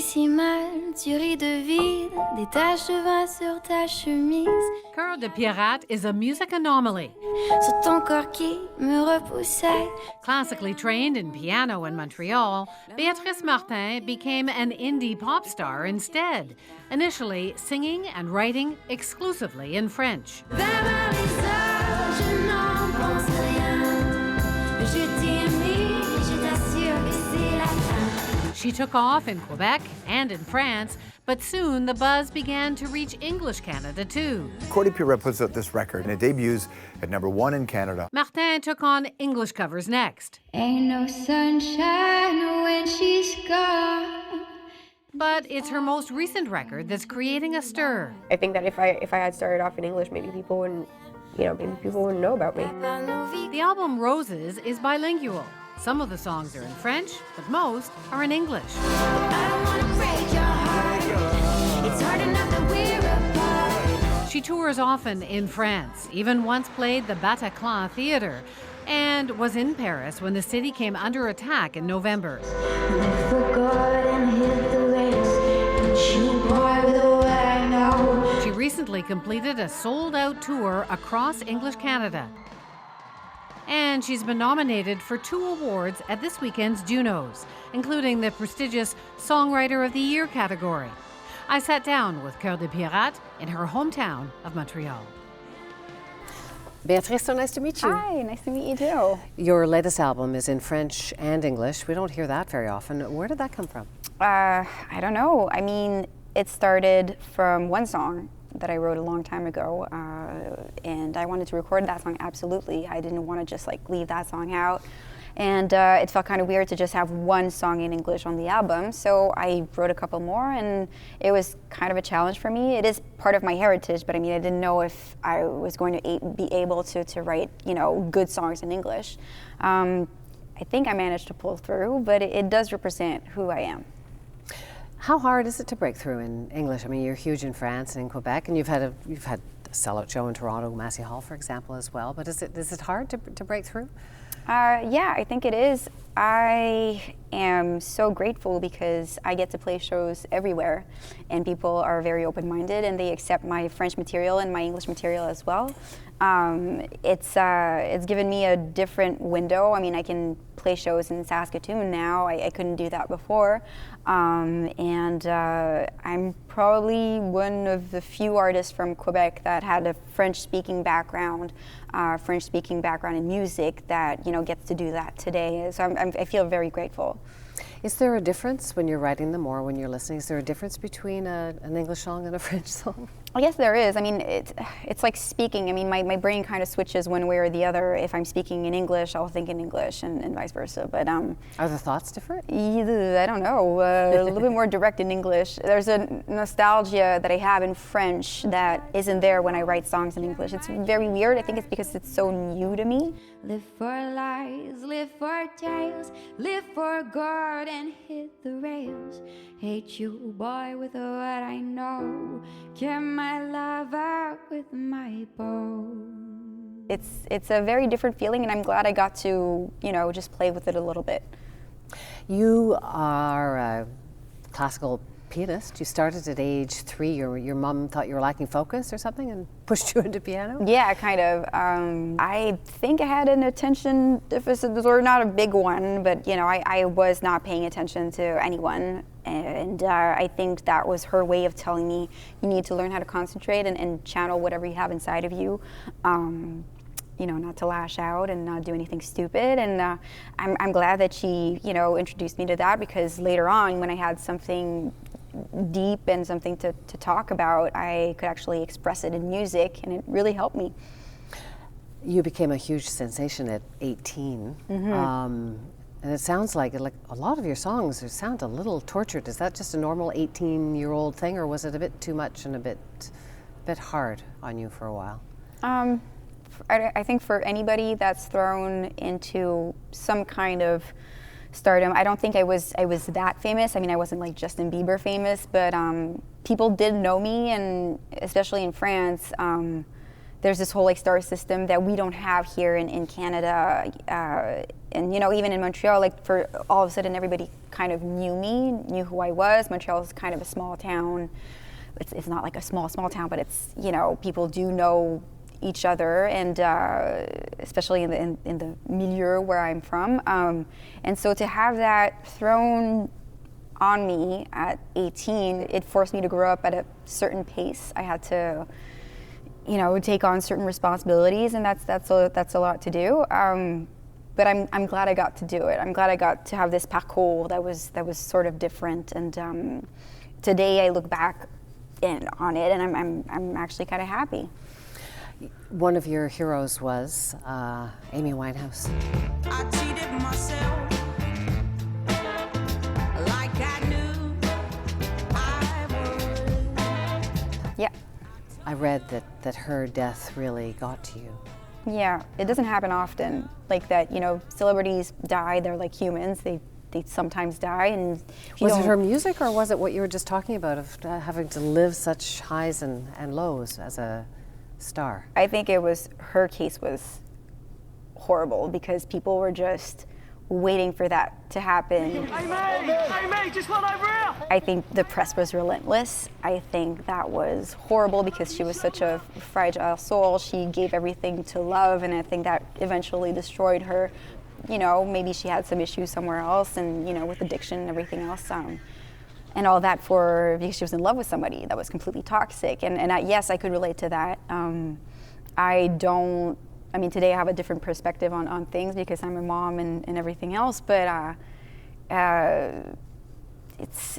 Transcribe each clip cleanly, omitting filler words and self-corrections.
si mal, tu ris de vide, des taches de vin sur ta chemise. Coeur de Pirate is a music anomaly. Sur ton corps qui me repoussait. Classically trained in piano in Montreal, Beatrice Martin became an indie pop star instead, initially singing and writing exclusively in French. She took off in Quebec and in France, but soon the buzz began to reach English Canada too. Coeur de Pirate puts out this record and it debuts at #1 in Canada. Martin took on English covers next. Ain't no sunshine when she's gone. But it's her most recent record that's creating a stir. I think that if I had started off in English, maybe people wouldn't know about me. The album Roses is bilingual. Some of the songs are in French, but most are in English. I don't wanna break your heart. It's hard enough that we're apart. She tours often in France, even once played the Bataclan Theatre, and was in Paris when the city came under attack in November. She recently completed a sold-out tour across English Canada. And she's been nominated for 2 awards at this weekend's Junos, including the prestigious Songwriter of the Year category. I sat down with Coeur de Pirate in her hometown of Montreal. Beatrice, so nice to meet you. Hi, nice to meet you too. Your latest album is in French and English. We don't hear that very often. Where did that come from? I don't know. I mean, it started from one song that I wrote a long time ago, and I wanted to record that song absolutely. I didn't want to just like leave that song out, and it felt kind of weird to just have one song in English on the album, so I wrote a couple more, and it was kind of a challenge for me. It is part of my heritage, but I mean, I didn't know if I was going to be able to write, good songs in English. I think I managed to pull through, but it does represent who I am. How hard is it to break through in English? I mean, you're huge in France and in Quebec, and you've had a sellout show in Toronto, Massey Hall, for example, as well. But is it hard to break through? Yeah, I think it is. I am so grateful because I get to play shows everywhere, and people are very open-minded, and they accept my French material and my English material as well. It's given me a different window. I mean, I can play shows in Saskatoon now. I couldn't do that before. And I'm probably one of the few artists from Quebec that had a French-speaking background in music that gets to do that today. So I feel very grateful. Is there a difference when you're writing them or when you're listening? Is there a difference between an English song and a French song? I guess there is. I mean, it's like speaking. I mean, my brain kind of switches one way or the other. If I'm speaking in English, I'll think in English, and vice versa. But are the thoughts different? I don't know. A little bit more direct in English. There's a nostalgia that I have in French that isn't there when I write songs in English. It's very weird. I think it's because it's so new to me. Live for lies, live for tales, live for God and hit the rails. Hate you, boy, with what I know. Get my love out with my bow. It's a very different feeling, and I'm glad I got to, just play with it a little bit. You are a classical pianist. You started at age 3. Your mom thought you were lacking focus or something and pushed you into piano? Yeah, kind of. I think I had an attention deficit, or not a big one, but I was not paying attention to anyone. And I think that was her way of telling me, you need to learn how to concentrate and channel whatever you have inside of you. Not to lash out and not do anything stupid. And I'm glad that she, introduced me to that, because later on, when I had something deep and something to talk about, I could actually express it in music, and it really helped me. You became a huge sensation at 18. Mm-hmm. And it sounds like a lot of your songs sound a little tortured. Is that just a normal 18-year-old thing, or was it a bit too much and a bit hard on you for a while? I think for anybody that's thrown into some kind of stardom, I don't think I was that famous. I mean, I wasn't like Justin Bieber famous, but people did know me, and especially in France, there's this whole like star system that we don't have here in Canada, and you know, even in Montreal, like for all of a sudden everybody kind of knew who I was. Montreal is kind of a small town. It's not like a small town, but it's, you know, people do know each other, and especially in the milieu where I'm from, and so to have that thrown on me at 18, it forced me to grow up at a certain pace. I had to, you know, take on certain responsibilities, and that's a lot to do. But I'm glad I got to do it. I'm glad I got to have this parcours that was sort of different. And today I look back on it, and I'm actually kind of happy. One of your heroes was Amy Winehouse. I cheated myself like I knew I would. Yeah. I read that her death really got to you. Yeah, it doesn't happen often like that. You know, celebrities die, they're like humans. They sometimes die. And was it her music, or was it what you were just talking about of having to live such highs and lows as a star? I think it was, her case was horrible because people were just waiting for that to happen. Hey mate, just run over here! I think the press was relentless. I think that was horrible because she was such a fragile soul. She gave everything to love, and I think that eventually destroyed her. You know, maybe she had some issues somewhere else, and, you know, with addiction and everything else. And all that because she was in love with somebody that was completely toxic. And yes, I could relate to that. I mean, today I have a different perspective on things because I'm a mom and everything else, but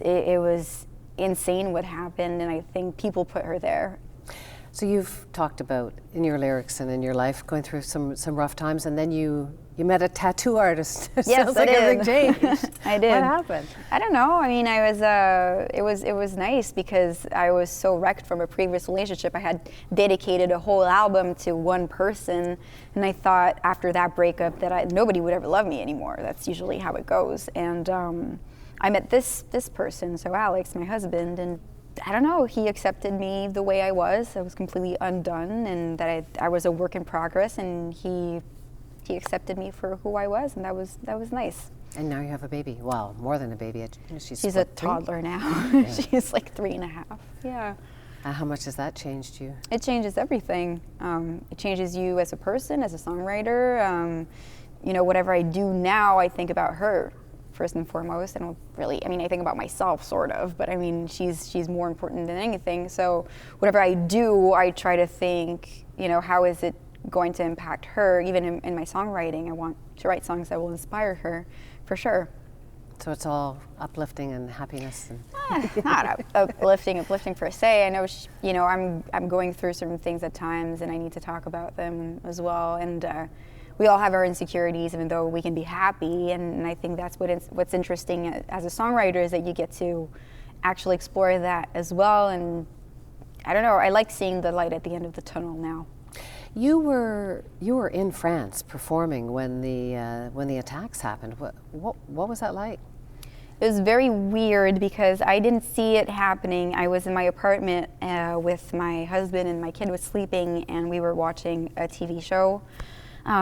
it was insane what happened, and I think people put her there. So you've talked about in your lyrics and in your life going through some rough times, and then you met a tattoo artist. It Yes, sounds like everything changed. I did. What happened? I don't know. I mean, it was nice because I was so wrecked from a previous relationship. I had dedicated a whole album to one person, and I thought after that breakup that nobody would ever love me anymore. That's usually how it goes. And I met this person, so Alex, my husband, and I don't know, he accepted me the way I was. I was completely undone, and that I was a work in progress, and he accepted me for who I was, and that was nice. And now you have a baby. Well, more than a baby. She's a toddler now. Yeah. She's like 3.5. Yeah. How much has that changed you? It changes everything. It changes you as a person, as a songwriter. You know, whatever I do now, I think about her first and foremost. I don't really, I mean, I think about myself sort of, but I mean, she's more important than anything. So whatever I do, I try to think, you know, how is it going to impact her? Even in my songwriting, I want to write songs that will inspire her, for sure. So it's all uplifting and happiness. And not uplifting per se. I know, you know, I'm going through certain things at times, and I need to talk about them as well. And we all have our insecurities, even though we can be happy. And I think that's what's interesting as a songwriter, is that you get to actually explore that as well. And I don't know, I like seeing the light at the end of the tunnel now. You were in France performing when the attacks happened. What was that like? It was very weird because I didn't see it happening. I was in my apartment with my husband, and my kid was sleeping, and we were watching a TV show.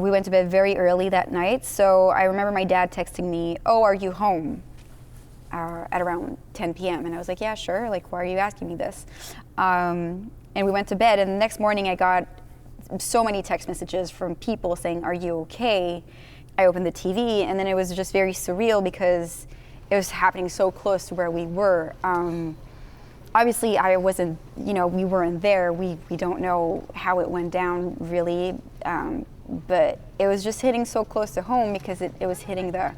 We went to bed very early that night, so I remember my dad texting me, "Oh, are you home?" At around 10 p.m. And I was like, "Yeah, sure. Like, why are you asking me this?" And we went to bed, and the next morning I got so many text messages from people saying, "Are you okay?" I opened the TV, and then it was just very surreal because it was happening so close to where we were. Obviously, I wasn't, you know, we weren't there. We don't know how it went down really, but it was just hitting so close to home because it was hitting the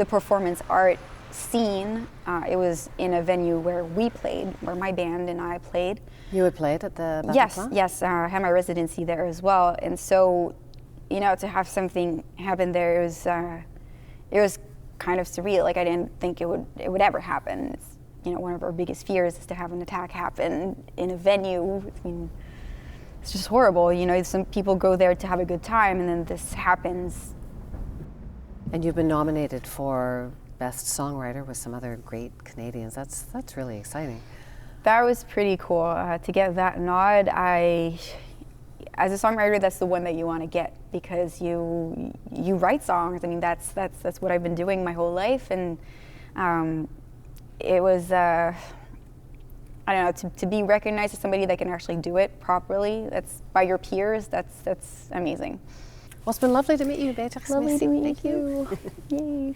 performance art scene. It was in a venue where we played, where my band and I played. You had played at the Bataclan? Yes. I had my residency there as well, and so, you know, to have something happen there, it was kind of surreal. Like, I didn't think it would ever happen. It's, you know, one of our biggest fears is to have an attack happen in a venue. I mean, it's just horrible. You know, some people go there to have a good time, and then this happens. And you've been nominated for Best Songwriter with some other great Canadians. That's really exciting. That was pretty cool to get that nod. as a songwriter, that's the one that you want to get, because you write songs. I mean, that's what I've been doing my whole life, and it was I don't know, to be recognized as somebody that can actually do it properly. That's by your peers. That's amazing. Well, it's been lovely to meet you, Beatrice. Lovely to meet Thank you. you. Yay.